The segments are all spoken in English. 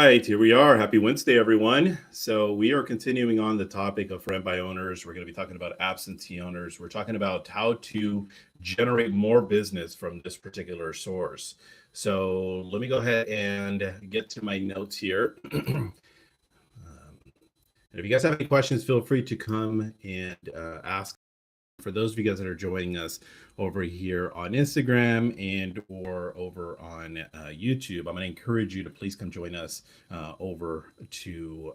right, here we are. Happy Wednesday, everyone. So we are continuing on the topic of rent by owners. We're going to be talking about absentee owners. We're talking about how to generate more business from this particular source. So let me go ahead and get to my notes here. And if you guys have any questions, feel free to come and ask. For those of you guys that are joining us over here on Instagram and or over on YouTube, I'm going to encourage you to please come join us over to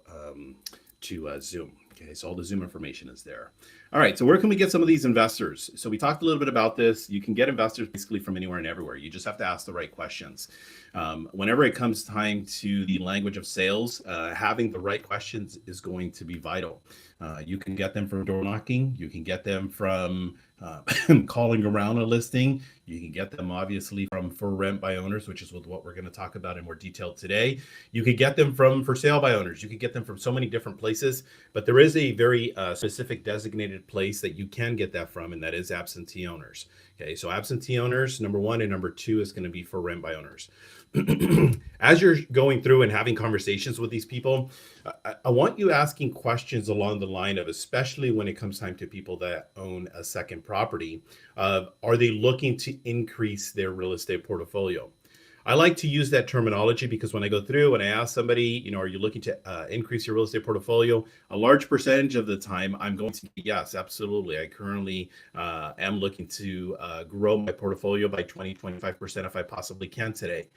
Zoom. Okay, so all the Zoom information is there. All right, so where can we get some of these investors? So we talked a little bit about this. You can get investors basically from anywhere and everywhere. You just have to ask the right questions. Whenever it comes time to the language of sales, having the right questions is going to be vital. You can get them from door knocking. You can get them from calling around a listing. You can get them obviously from for rent by owners, which is what we're going to talk about in more detail today. You can get them from for sale by owners. You can get them from so many different places, but there is a very specific designated place that you can get that from, and that is absentee owners. Okay, so absentee owners, number one, and number two is going to be for rent by owners. As you're going through and having conversations with these people, I want you asking questions along the line of, especially when it comes time to people that own a second property, are they looking to increase their real estate portfolio? I like to use that terminology because when I go through and I ask somebody, are you looking to increase your real estate portfolio? A large percentage of the time I'm going to, yes, absolutely. I currently am looking to grow my portfolio by 20-25% if I possibly can today.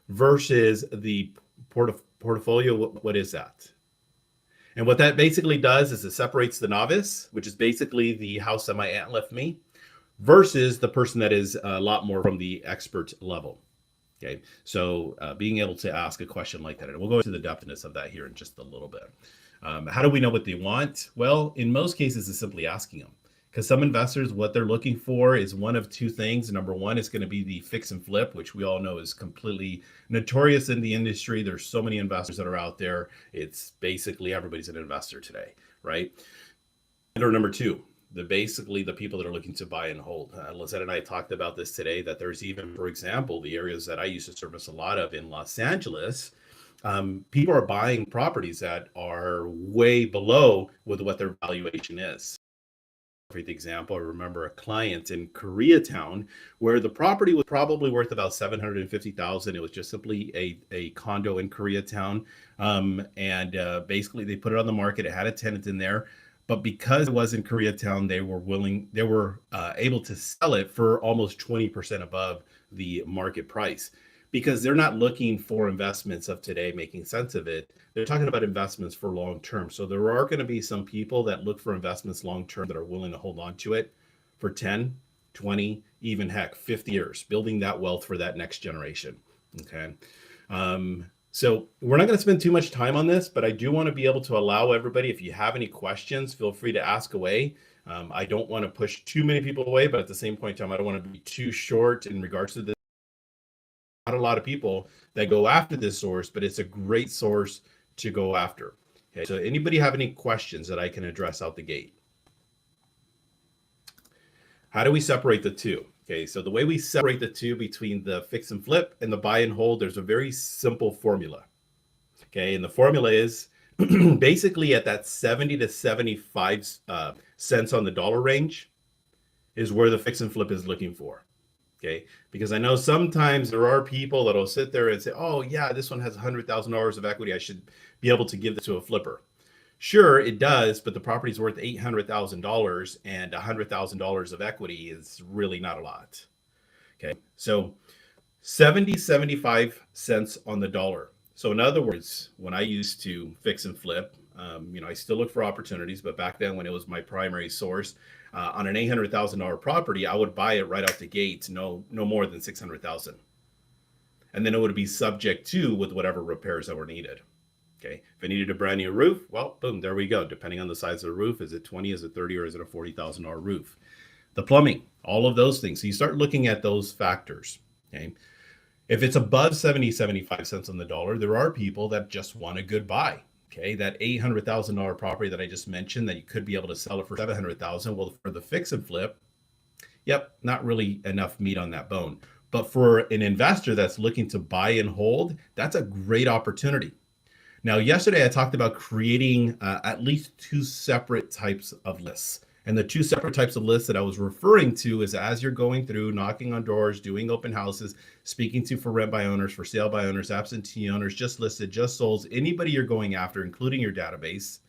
Versus the portfolio, what is that? And what that basically does is it separates the novice, which is basically the house that my aunt left me, versus the person that is a lot more from the expert level. Okay, so being able to ask a question like that, and we'll go into the depthness of that here in just a little bit. How do we know what they want? Well, in most cases, it's simply asking them. Because some investors, what they're looking for is one of two things. Number one is going to be the fix and flip, which we all know is completely notorious in the industry. There's so many investors that are out there. It's basically everybody's an investor today, right? Or number two, basically the people that are looking to buy and hold. Lizette and I talked about this today, that there's even, for example, the areas that I used to service a lot of in Los Angeles, people are buying properties that are way below with what their valuation is. For example, I remember a client in Koreatown where the property was probably worth about $750,000. It was just simply a condo in Koreatown. Basically they put it on the market. It had a tenant in there, but because it was in Koreatown, they were able to sell it for almost 20% above the market price. Because they're not looking for investments of today, making sense of it. They're talking about investments for long term. So there are going to be some people that look for investments long term that are willing to hold on to it for 10, 20, even heck, 50 years, building that wealth for that next generation. Okay. So we're not going to spend too much time on this, but I do want to be able to allow everybody, if you have any questions, feel free to ask away. I don't want to push too many people away, but at the same point in time, I don't want to be too short in regards to this. Not a lot of people that go after this source, but it's a great source to go after. Okay, so anybody have any questions that I can address out the gate? How do we separate the two? Okay, so the way we separate the two between the fix and flip and the buy and hold, there's a very simple formula. Okay, and the formula is basically at that 70 to 75 cents on the dollar range is where the fix and flip is looking for. Okay, because I know sometimes there are people that'll sit there and say, oh yeah, this one has $100,000 of equity. I should be able to give this to a flipper. Sure, it does, but the property is worth $800,000 and $100,000 of equity is really not a lot. Okay, so 75 cents on the dollar. So in other words, when I used to fix and flip, I still look for opportunities, but back then when it was my primary source, on an $800,000 property, I would buy it right out the gate, no more than $600,000. And then it would be subject to with whatever repairs that were needed. Okay, if it needed a brand new roof, well, boom, there we go. Depending on the size of the roof, is it 20, is it 30, or is it a $40,000 roof? The plumbing, all of those things. So you start looking at those factors. Okay, if it's above 70, 75 cents on the dollar, there are people that just want a good buy. Okay, that $800,000 property that I just mentioned that you could be able to sell it for $700,000. Well, for the fix and flip, yep, not really enough meat on that bone. But for an investor that's looking to buy and hold, that's a great opportunity. Now, yesterday I talked about creating at least two separate types of lists. And the two separate types of lists that I was referring to is as you're going through, knocking on doors, doing open houses, speaking to for rent by owners, for sale by owners, absentee owners, just listed, just solds, anybody you're going after, including your database,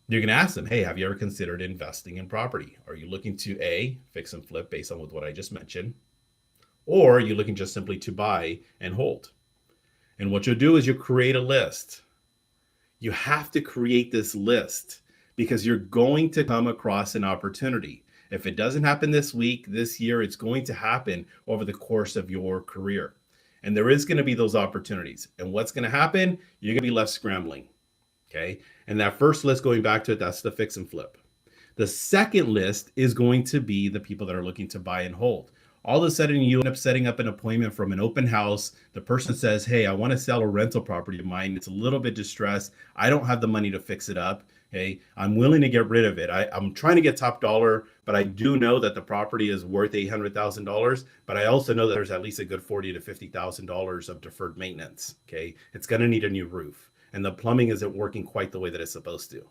you're going to ask them, hey, have you ever considered investing in property? Are you looking to A, fix and flip based on what I just mentioned? Or are you looking just simply to buy and hold? And what you'll do is you'll create a list. You have to create this list because you're going to come across an opportunity. If it doesn't happen this week, this year, it's going to happen over the course of your career. And there is going to be those opportunities. And what's going to happen? You're going to be left scrambling. Okay. And that first list, going back to it, that's the fix and flip. The second list is going to be the people that are looking to buy and hold. All of a sudden, you end up setting up an appointment from an open house. The person says, hey, I want to sell a rental property of mine. It's a little bit distressed. I don't have the money to fix it up. Okay, I'm willing to get rid of it. I'm trying to get top dollar, but I do know that the property is worth $800,000. But I also know that there's at least a good $40,000 to $50,000 of deferred maintenance. Okay, it's going to need a new roof, and the plumbing isn't working quite the way that it's supposed to.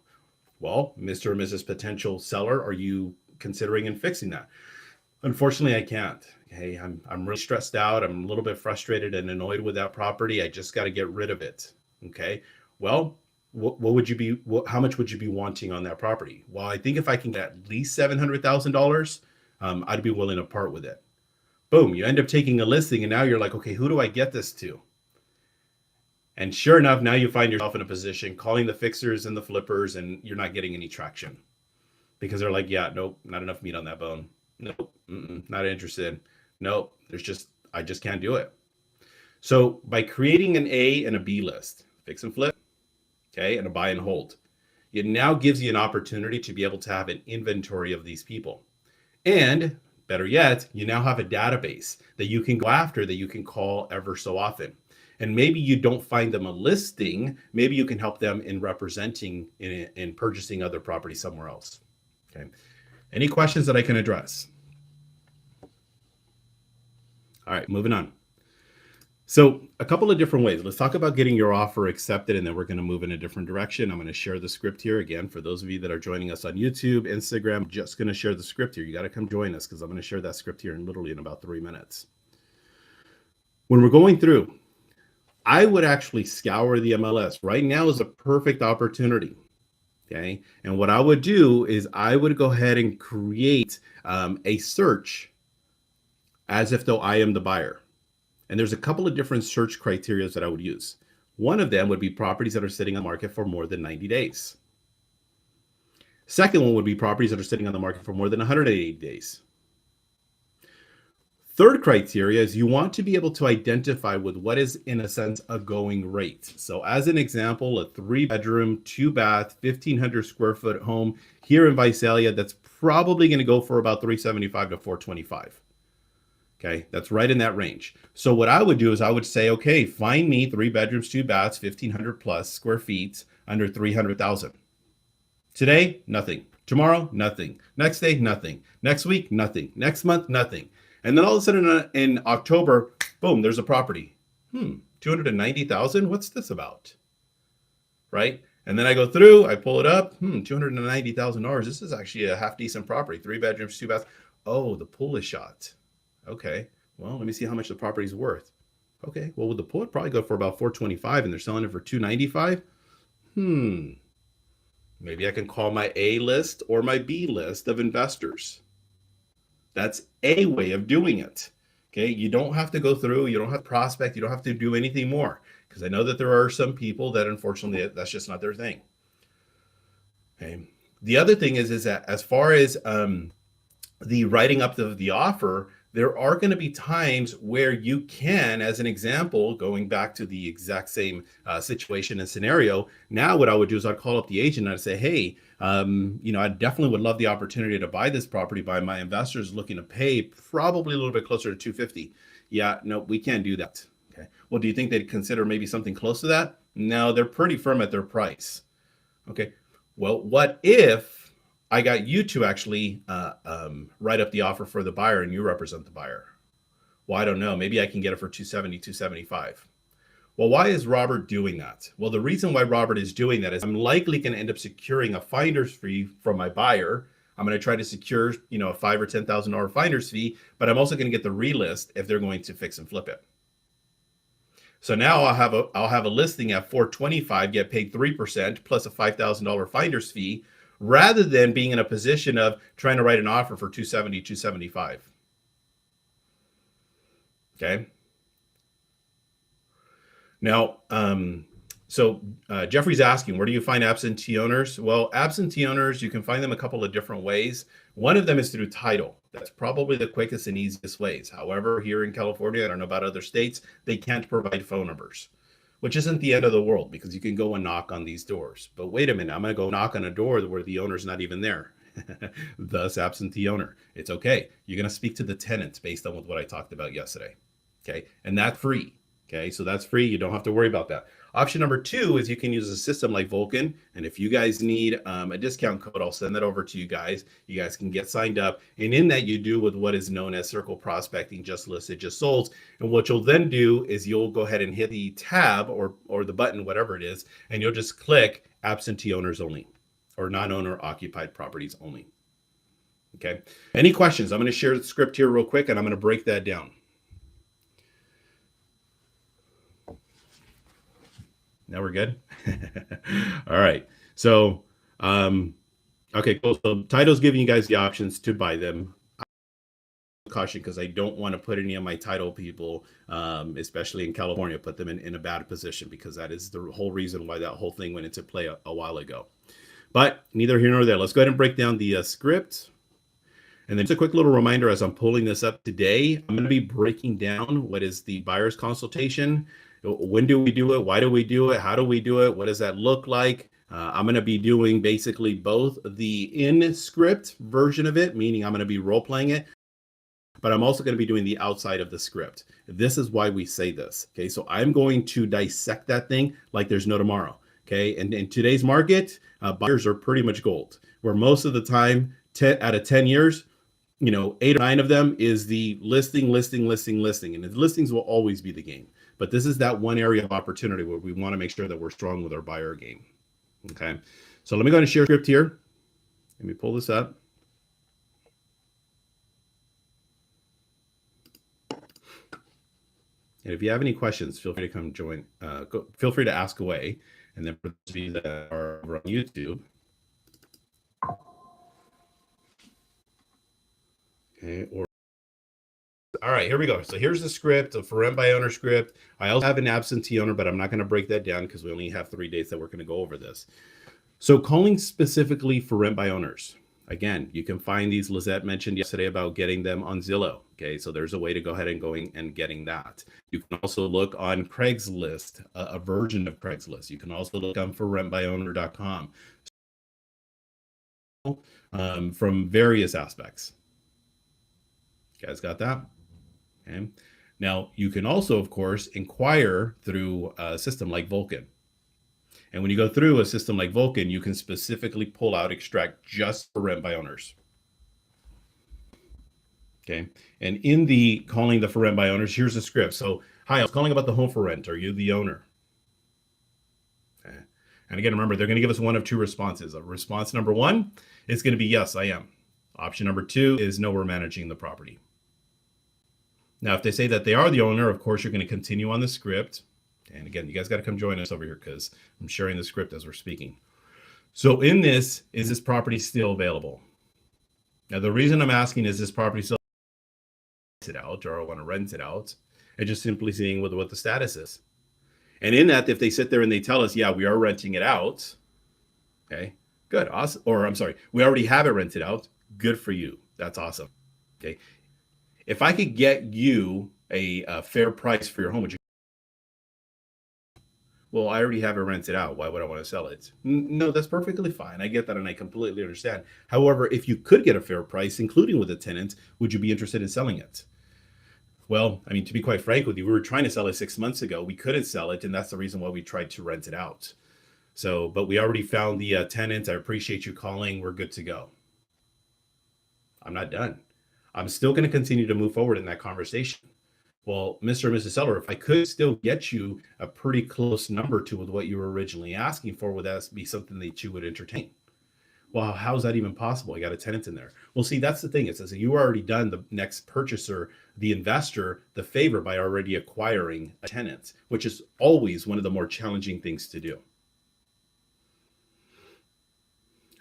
Well, Mr. or Mrs. Potential Seller, are you considering and fixing that? Unfortunately, I can't. Okay, I'm really stressed out. I'm a little bit frustrated and annoyed with that property. I just got to get rid of it. Okay, well, what would you be? How much would you be wanting on that property? Well, I think if I can get at least $700,000, I'd be willing to part with it. Boom, you end up taking a listing, and now you're like, okay, who do I get this to? And sure enough, now you find yourself in a position calling the fixers and the flippers, and you're not getting any traction because they're like, yeah, nope, not enough meat on that bone. Nope, not interested. Nope, I just can't do it. So by creating an A and a B list, fix and flip, okay, and a buy and hold, it now gives you an opportunity to be able to have an inventory of these people. And better yet, you now have a database that you can go after, that you can call ever so often. And maybe you don't find them a listing. Maybe you can help them in representing in purchasing other property somewhere else. Okay. Any questions that I can address? All right, moving on. So a couple of different ways. Let's talk about getting your offer accepted, and then we're going to move in a different direction. I'm going to share the script here again. For those of you that are joining us on YouTube, Instagram, I'm just going to share the script here. You got to come join us because I'm going to share that script here in about 3 minutes. When we're going through, I would actually scour the MLS. Right now is a perfect opportunity. Okay. And what I would do is I would go ahead and create a search as if though I am the buyer. And there's a couple of different search criteria that I would use. One of them would be properties that are sitting on the market for more than 90 days. Second one would be properties that are sitting on the market for more than 180 days. Third criteria is you want to be able to identify with what is, in a sense, a going rate. So as an example, a 3-bedroom, 2-bath, 1,500 square foot home here in Visalia, that's probably going to go for about $375 to $425. Okay, that's right in that range. So what I would do is I would say, okay, find me 3 bedrooms, 2 baths, 1,500 plus square feet under 300,000. Today, nothing. Tomorrow, nothing. Next day, nothing. Next week, nothing. Next month, nothing. And then all of a sudden in October, boom, there's a property. 290,000. What's this about? Right? And then I go through, I pull it up. $290,000. This is actually a half decent property. 3 bedrooms, 2 baths. Oh, the pool is shot. Okay. Well, let me see how much the property's worth. Okay. Well, with the pool, it'd probably go for about $425, and they're selling it for $295. Maybe I can call my A list or my B list of investors. That's a way of doing it. Okay. You don't have to go through, you don't have to prospect, you don't have to do anything more, because I know that there are some people that unfortunately that's just not their thing. Okay. The other thing is that as far as the writing up of the offer, there are going to be times where you can, as an example, going back to the exact same situation and scenario. Now, what I would do is I'd call up the agent and I'd say, hey, I definitely would love the opportunity to buy this property by my investors looking to pay probably a little bit closer to $250. Yeah, no, we can't do that. Okay. Well, do you think they'd consider maybe something close to that? No, they're pretty firm at their price. Okay. Well, what if I got you to actually write up the offer for the buyer and you represent the buyer? Well, I don't know. Maybe I can get it for $270, $275. Well, why is Robert doing that? Well, the reason why Robert is doing that is I'm likely going to end up securing a finder's fee from my buyer. I'm going to try to secure, a $5,000 or $10,000 finder's fee, but I'm also going to get the relist if they're going to fix and flip it. So now I'll have a listing at 425, get paid 3% plus a $5,000 finder's fee, rather than being in a position of trying to write an offer for 270, 275. Okay. Now, Jeffrey's asking, where do you find absentee owners? Well, absentee owners, you can find them a couple of different ways. One of them is through title. That's probably the quickest and easiest ways. However, here in California, I don't know about other states, they can't provide phone numbers, which isn't the end of the world because you can go and knock on these doors. But wait a minute, I'm going to go knock on a door where the owner's not even there. Thus, absentee owner. It's okay. You're going to speak to the tenants based on what I talked about yesterday. Okay. And that's free. Okay, so that's free. You don't have to worry about that. Option number 2 is you can use a system like Vulcan. And if you guys need a discount code, I'll send that over to you guys. You guys can get signed up. And in that, you do with what is known as circle prospecting, just listed, just sold. And what you'll then do is you'll go ahead and hit the tab or the button, whatever it is, and you'll just click absentee owners only or non-owner occupied properties only. Okay. Any questions? I'm going to share the script here real quick, and I'm going to break that down. Now we're good. All right. So, okay, cool. So title's giving you guys the options to buy them. Caution, because I don't want to put any of my title people, especially in California, put them in a bad position, because that is the whole reason why that whole thing went into play a while ago. But neither here nor there. Let's go ahead and break down the script. And then just a quick little reminder as I'm pulling this up today, I'm going to be breaking down what is the buyer's consultation. When do we do it? Why do we do it? How do we do it? What does that look like? I'm going to be doing basically both the in-script version of it, meaning I'm going to be role-playing it, but I'm also going to be doing the outside of the script. This is why we say this. Okay, so I'm going to dissect that thing like there's no tomorrow. Okay, and in today's market, buyers are pretty much gold, where most of the time, 10 out of 10 years, 8 or 9 of them is the listing, and the listings will always be the game. But this is that one area of opportunity where we want to make sure that we're strong with our buyer game. Okay, so let me go ahead and share script here. Let me pull this up. And if you have any questions, feel free to come join. Feel free to ask away. And then for those of you that are over on YouTube, okay, all right, here we go. So here's the script, a for rent by owner script. I also have an absentee owner, but I'm not going to break that down because we only have 3 days that we're going to go over this. So calling specifically for rent by owners. Again, you can find these. Lizette mentioned yesterday about getting them on Zillow. Okay, so there's a way to go ahead and going and getting that. You can also look on Craigslist, a version of Craigslist. You can also look on forrentbyowner.com from various aspects. You guys got that? Okay. Now, you can also, of course, inquire through a system like Vulcan. And when you go through a system like Vulcan, you can specifically pull out, extract just for rent by owners. Okay. And in the calling the for rent by owners, here's the script. So, hi, I was calling about the home for rent. Are you the owner? Okay. And again, remember, they're going to give us one of 2 responses. Response number 1 is going to be, yes, I am. Option number 2 is, no, we're managing the property. Now, if they say that they are the owner, of course, you're going to continue on the script. And again, you guys got to come join us over here because I'm sharing the script as we're speaking. So in this, is this property still available? Now, the reason I'm asking is this property still it out, or I want to rent it out, and just simply seeing what the status is. And in that, if they sit there and they tell us, yeah, we are renting it out, okay, good, awesome. Or I'm sorry, we already have it rented out. Good for you. That's awesome. Okay. If I could get you a fair price for your home, would you? Well, I already have it rented out. Why would I want to sell it? No, that's perfectly fine. I get that, and I completely understand. However, if you could get a fair price, including with a tenant, would you be interested in selling it? Well, I mean, to be quite frank with you, we were trying to sell it 6 months ago. We couldn't sell it, and that's the reason why we tried to rent it out. So, but we already found the tenant. I appreciate you calling. We're good to go. I'm not done. I'm still going to continue to move forward in that conversation. Well, Mr. and Mrs. Seller, if I could still get you a pretty close number to what you were originally asking for, would that be something that you would entertain? Well, how's that even possible? I got a tenant in there. Well, see, that's the thing. It says you already done the next purchaser, the investor, the favor by already acquiring a tenant, which is always one of the more challenging things to do.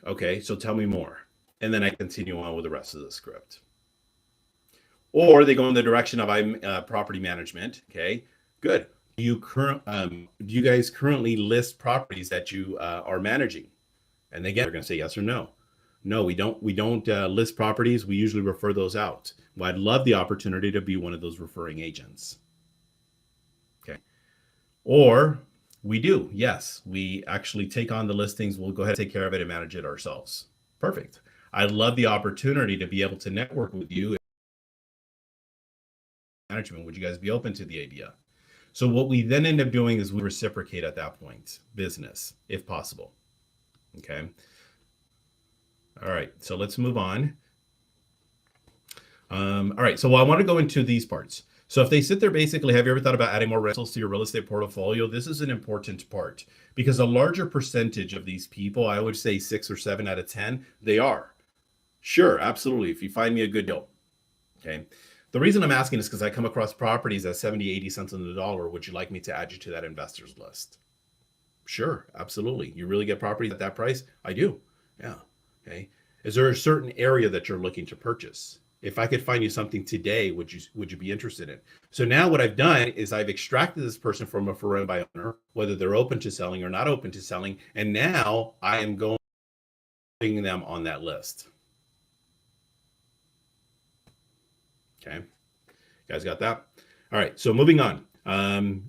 Okay, so tell me more. And then I continue on with the rest of the script. Or they go in the direction of property management. Okay, good. Do you guys currently list properties that you are managing? And again, they're going to say yes or no. No, we don't. We don't list properties. We usually refer those out. Well, I'd love the opportunity to be one of those referring agents. Okay. Or we do. Yes, we actually take on the listings. We'll go ahead and take care of it and manage it ourselves. Perfect. I'd love the opportunity to be able to network with you. Management. Would you guys be open to the idea? So what we then end up doing is we reciprocate at that point, business, if possible. Okay. All right. So let's move on. All right. So I want to go into these parts. So if they sit there, basically, have you ever thought about adding more rentals to your real estate portfolio? This is an important part because a larger percentage of these people, I would say 6 or 7 out of 10, they are. Sure, absolutely. If you find me a good deal. Okay. The reason I'm asking is because I come across properties at 70, 80 cents on the dollar. Would you like me to add you to that investors list? Sure, absolutely. You really get properties at that price? I do. Yeah. Okay. Is there a certain area that you're looking to purchase? If I could find you something today, would you be interested in? So now what I've done is I've extracted this person from a for rent by owner, whether they're open to selling or not open to selling, and now I am going putting them on that list. Okay. You guys got that? All right. So moving on.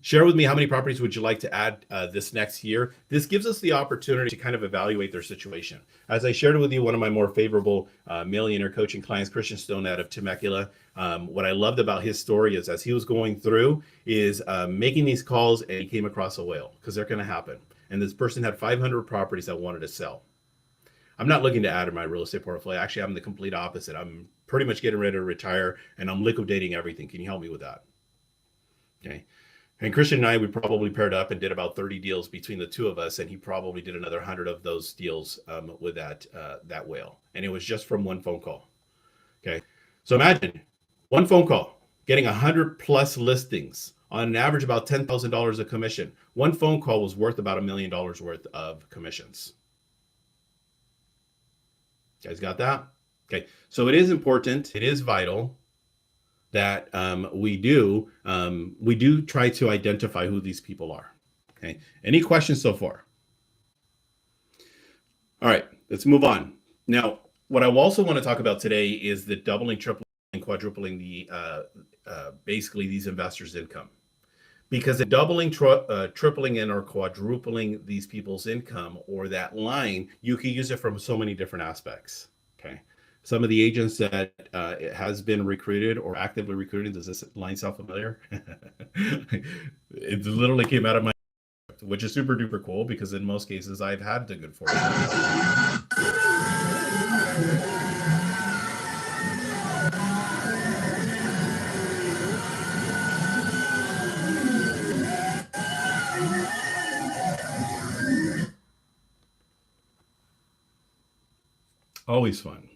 Share with me how many properties would you like to add this next year? This gives us the opportunity to kind of evaluate their situation. As I shared with you, one of my more favorable millionaire coaching clients, Christian Stone out of Temecula, what I loved about his story is as he was going through is making these calls and he came across a whale because they're going to happen. And this person had 500 properties that wanted to sell. I'm not looking to add to my real estate portfolio. Actually, I'm the complete opposite. I'm pretty much getting ready to retire and I'm liquidating everything. Can you help me with that? Okay. And Christian and I, we probably paired up and did about 30 deals between the two of us. And he probably did another 100 of those deals with that whale. And it was just from one phone call. Okay. So imagine one phone call, getting 100 plus listings on an average about $10,000 of commission. One phone call was worth about $1 million worth of commissions. You guys got that? Okay. So it is important. It is vital that we do try to identify who these people are. Okay. Any questions so far? All right, let's move on. Now, what I also want to talk about today is the doubling, tripling, quadrupling the basically these investors' income. Because the doubling, tripling, and or quadrupling these people's income or that line, you can use it from so many different aspects. Okay. Some of the agents that it has been recruited or actively recruited, does this line sound familiar? It literally came out of my, which is super duper cool because in most cases I've had the good fortune. Always fun.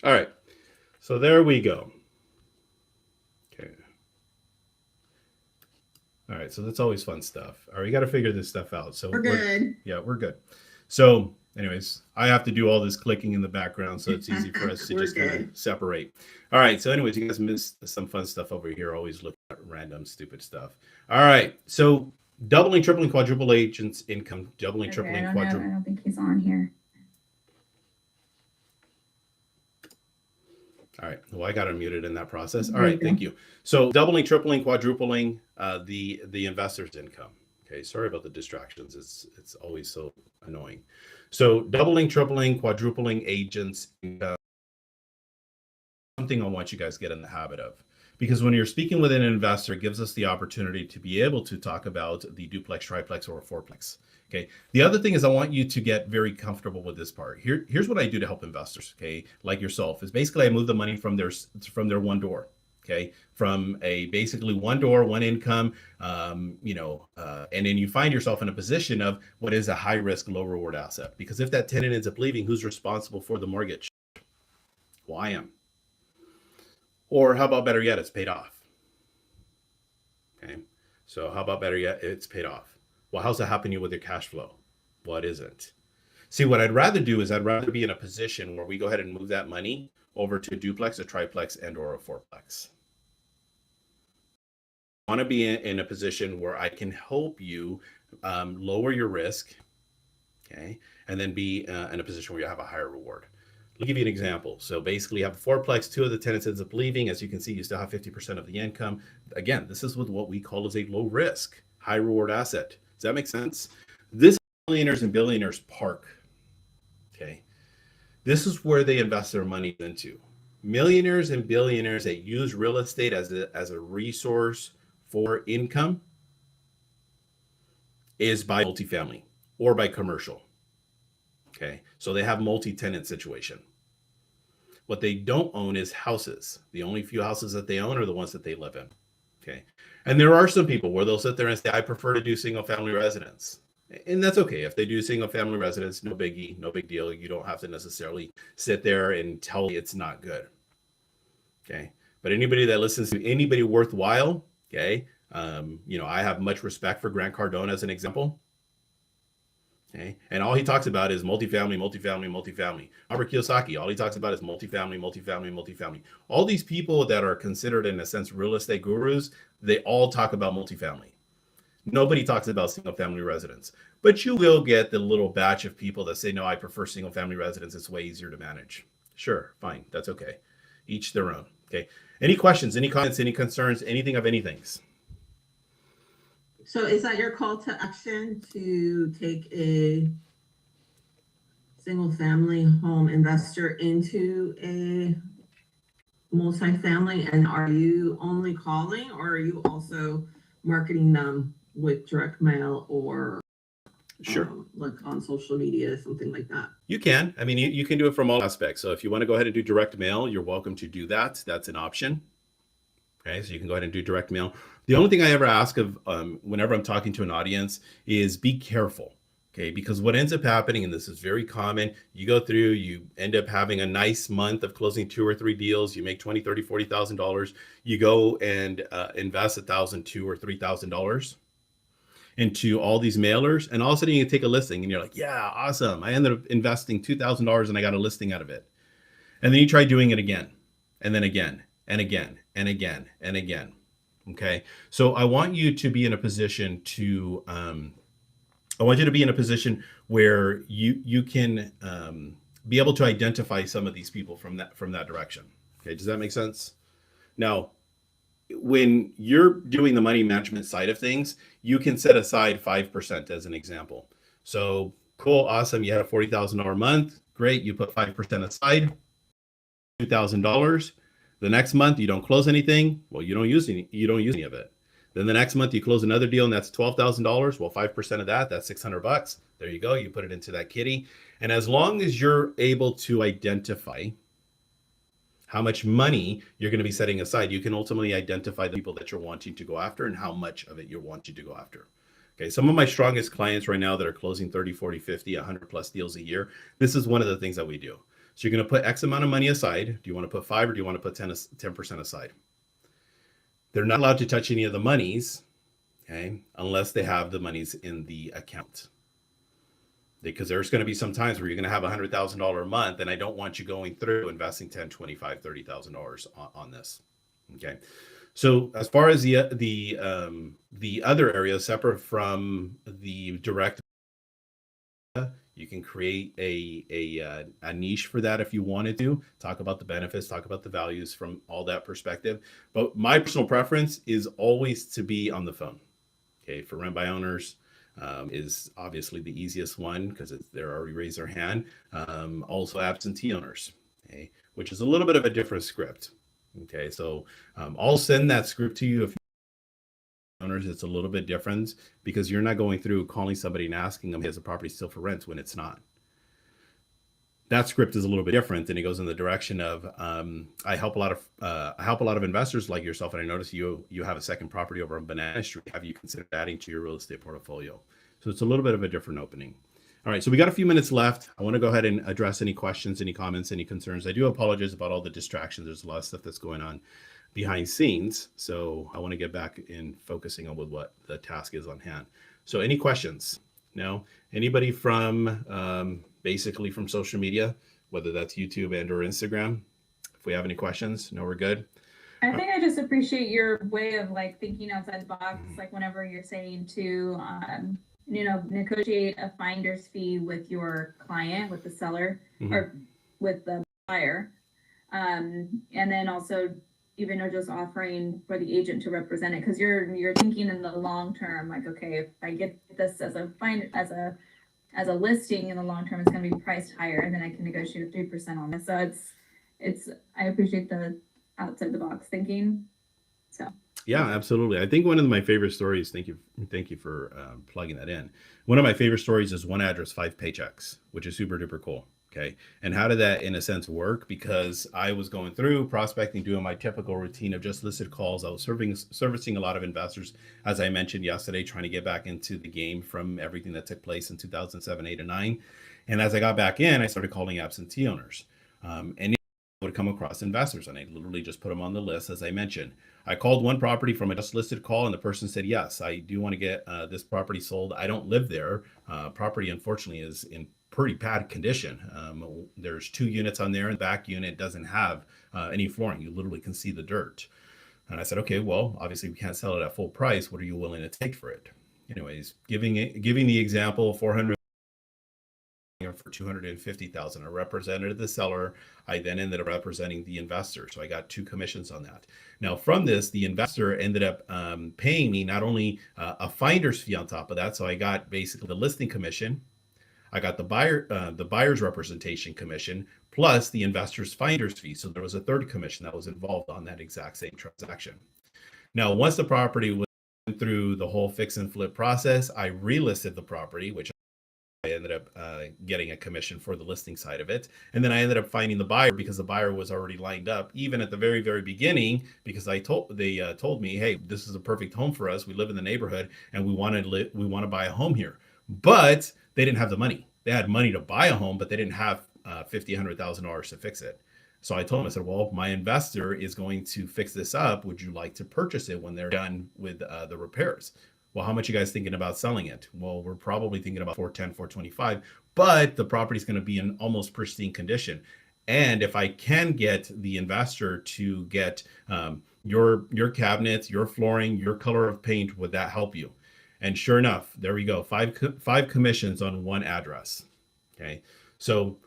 All right, so there we go. Okay. All right, so that's always fun stuff. All right, you got to figure this stuff out. So we're good. Yeah, we're good. So anyways, I have to do all this clicking in the background, so it's easy for us to just kind of separate. All right, so anyways, you guys missed some fun stuff over here. Always look at random stupid stuff. All right, so doubling, tripling, quadruple agents income, doubling, tripling, quadruple. I don't think he's on here. All right. Well, I got unmuted in that process. All right. Thank you. So doubling, tripling, quadrupling the investor's income. Okay. Sorry about the distractions. It's always so annoying. So doubling, tripling, quadrupling agents income. Something I want you guys to get in the habit of. Because when you're speaking with an investor, it gives us the opportunity to be able to talk about the duplex, triplex, or fourplex. Okay. The other thing is I want you to get very comfortable with this part. Here's what I do to help investors, okay, like yourself, is basically I move the money from their one door. Okay, from a basically one door, one income, and then you find yourself in a position of what is a high risk, low reward asset. Because if that tenant ends up leaving, who's responsible for the mortgage? Well, I am. Or how about better yet, it's paid off. Okay, so how about better yet, it's paid off. Well, how's that happening with your cash flow? Well, it isn't. See, what I'd rather do is I'd rather be in a position where we go ahead and move that money over to a duplex, a triplex, and or a fourplex. I want to be in a position where I can help you lower your risk, okay, and then be in a position where you have a higher reward. I'll give you an example. So basically, you have a fourplex, two of the tenants ends up leaving. As you can see, you still have 50% of the income. Again, this is with what we call as a low risk, high reward asset. Does that make sense? This is Millionaires and Billionaires Park. Okay, this is where they invest their money into. Millionaires and billionaires that use real estate as a resource for income is by multifamily or by commercial. Okay, so they have multi-tenant situation. What they don't own is houses. The only few houses that they own are the ones that they live in. Okay, and there are some people where they'll sit there and say, I prefer to do single family residence. And that's okay. If they do single family residence, no biggie, no big deal. You don't have to necessarily sit there and tell me it's not good. Okay, but anybody that listens to anybody worthwhile, okay, I have much respect for Grant Cardone as an example. Okay, and all he talks about is multifamily, multifamily, multifamily. Robert Kiyosaki, all he talks about is multifamily, multifamily, multifamily. All these people that are considered, in a sense, real estate gurus, they all talk about multifamily. Nobody talks about single family residence, but you will get the little batch of people that say, no, I prefer single family residence. It's way easier to manage. Sure, fine. That's okay. Each their own. Okay. Any questions, any comments, any concerns, anything of anything? So is that your call to action to take a single family home investor into a multifamily? And are you only calling, or are you also marketing them with direct mail or sure, like on social media, something like that? You can. I mean, you can do it from all aspects. So if you want to go ahead and do direct mail, you're welcome to do that. That's an option. Okay, so you can go ahead and do direct mail. The only thing I ever ask of whenever I'm talking to an audience is be careful. Okay, because what ends up happening, and this is very common, you go through, you end up having a nice month of closing 2 or 3 deals, you make $20,000, $30,000, $40,000, you go and invest $1,000, $2,000 or $3,000 into all these mailers, and all of a sudden you take a listing and you're like, yeah, awesome. I ended up investing $2,000 and I got a listing out of it. And then you try doing it again, and then again, and again, and again, and again. Okay. So I want you to be in a position to, I want you to be in a position where you can be able to identify some of these people from that direction. Okay. Does that make sense? Now, when you're doing the money management side of things, you can set aside 5% as an example. So cool. Awesome. You had a $40,000 month. Great. You put 5% aside, $2,000. The next month you don't close anything. Well, you don't use any of it. Then the next month you close another deal and that's $12,000. Well, 5% of that's $600. There you go. You put it into that kitty. And as long as you're able to identify how much money you're going to be setting aside, you can ultimately identify the people that you're wanting to go after and how much of it you're wanting to go after. Okay, some of my strongest clients right now that are closing 30, 40, 50, 100 plus deals a year, this is one of the things that we do. So you're going to put X amount of money aside. Do you want to put 5 or do you want to put 10% aside? They're not allowed to touch any of the monies, okay, unless they have the monies in the account. Because there's going to be some times where you're going to have $100,000 a month, and I don't want you going through investing $10,000, $25,000, $30,000 on this. Okay. So as far as the other areas separate from the direct, you can create a niche for that if you wanted to. Talk about the benefits, talk about the values from all that perspective. But my personal preference is always to be on the phone. Okay, for rent by owners is obviously the easiest one because they're already raised their hand. Also absentee owners, okay, which is a little bit of a different script. Okay, so I'll send that script to you if owners. It's a little bit different because you're not going through calling somebody and asking them, is the property still for rent when it's not. That script is a little bit different, and it goes in the direction of I help a lot of investors like yourself, and I notice you have a second property over on Banana Street. Have you considered adding to your real estate portfolio? So it's a little bit of a different opening. All right, so we got a few minutes left. I want to go ahead and address any questions, any comments, any concerns. I do apologize about all the distractions. There's a lot of stuff that's going on behind scenes, so I want to get back in focusing on what the task is on hand. So any questions? No? Anybody from basically from social media, whether that's YouTube and or Instagram? If we have any questions, no, we're good. I think I just appreciate your way of like thinking outside the box, like whenever you're saying to negotiate a finder's fee with your client, with the seller, or with the buyer, and then also even just offering for the agent to represent it, because you're thinking in the long term, like, okay, if I get this as a listing in the long term, it's going to be priced higher, and then I can negotiate 3% on this. So it's I appreciate the outside the box thinking. So yeah, absolutely. I think one of my favorite stories, thank you for plugging that in. One of my favorite stories is one address, 5 paychecks, which is super duper cool. Okay. And how did that in a sense work? Because I was going through prospecting, doing my typical routine of just listed calls. I was servicing a lot of investors, as I mentioned yesterday, trying to get back into the game from everything that took place in 2007, 8, and 9. And as I got back in, I started calling absentee owners. And would come across investors, and I literally just put them on the list. As I mentioned, I called one property from a just listed call, and the person said, yes, I do want to get this property sold. I don't live there. Property, unfortunately, is in pretty bad condition. There's 2 units on there, and the back unit doesn't have any flooring. You literally can see the dirt. And I said, okay, well, obviously we can't sell it at full price. What are you willing to take for it? Anyways, giving the example, 400 for 250,000. I represented the seller. I then ended up representing the investor. So I got 2 commissions on that. Now from this, the investor ended up paying me not only a finder's fee on top of that. So I got basically the listing commission. I got the buyer's representation commission plus the investor's finder's fee. So there was a 3rd commission that was involved on that exact same transaction. Now, once the property went through the whole fix and flip process, I relisted the property, which I ended up getting a commission for the listing side of it. And then I ended up finding the buyer because the buyer was already lined up even at the very, very beginning, because they told me, hey, this is a perfect home for us. We live in the neighborhood and we want to buy a home here. But they didn't have the money. They had money to buy a home, but they didn't have $50,000, $100,000 to fix it. So I told them, I said, well, my investor is going to fix this up. Would you like to purchase it when they're done with the repairs? Well, how much you guys thinking about selling it? Well, we're probably thinking about 410, 425, but the property's going to be in almost pristine condition. And if I can get the investor to get your cabinets, your flooring, your color of paint, would that help you? And sure enough, there we go. 5 commissions on 1 address. Okay. So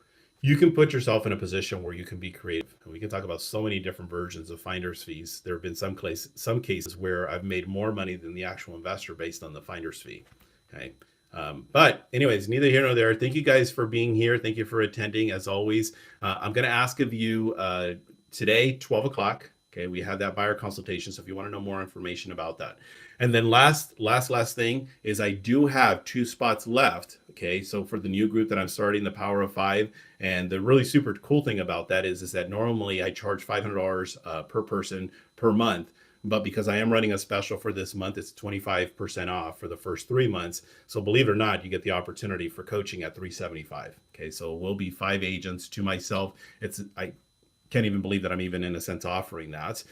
you can put yourself in a position where you can be creative. And we can talk about so many different versions of finder's fees. There have been some cases where I've made more money than the actual investor based on the finder's fee. Okay. But anyways, neither here nor there. Thank you guys for being here. Thank you for attending. As always, I'm going to ask of you today, 12 o'clock. Okay. We have that buyer consultation. So if you want to know more information about that. And then last thing is I do have 2 spots left. Okay. So for the new group that I'm starting, the Power of 5, and the really super cool thing about that is that normally I charge $500 per person per month. But because I am running a special for this month, it's 25% off for the first 3 months. So believe it or not, you get the opportunity for coaching at $375. Okay. So we'll be 5 agents to myself. I can't even believe that I'm even in a sense offering that.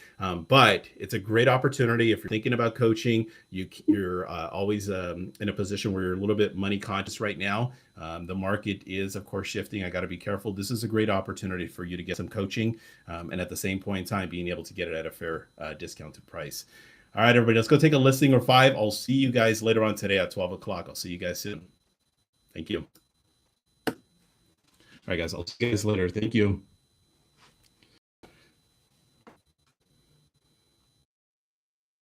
But it's a great opportunity. If you're thinking about coaching, you're always in a position where you're a little bit money conscious right now. The market is, of course, shifting. I got to be careful. This is a great opportunity for you to get some coaching. And at the same point in time, being able to get it at a fair discounted price. All right, everybody, let's go take a listing or 5. I'll see you guys later on today at 12 o'clock. I'll see you guys soon. Thank you. All right, guys, I'll see you guys later. Thank you.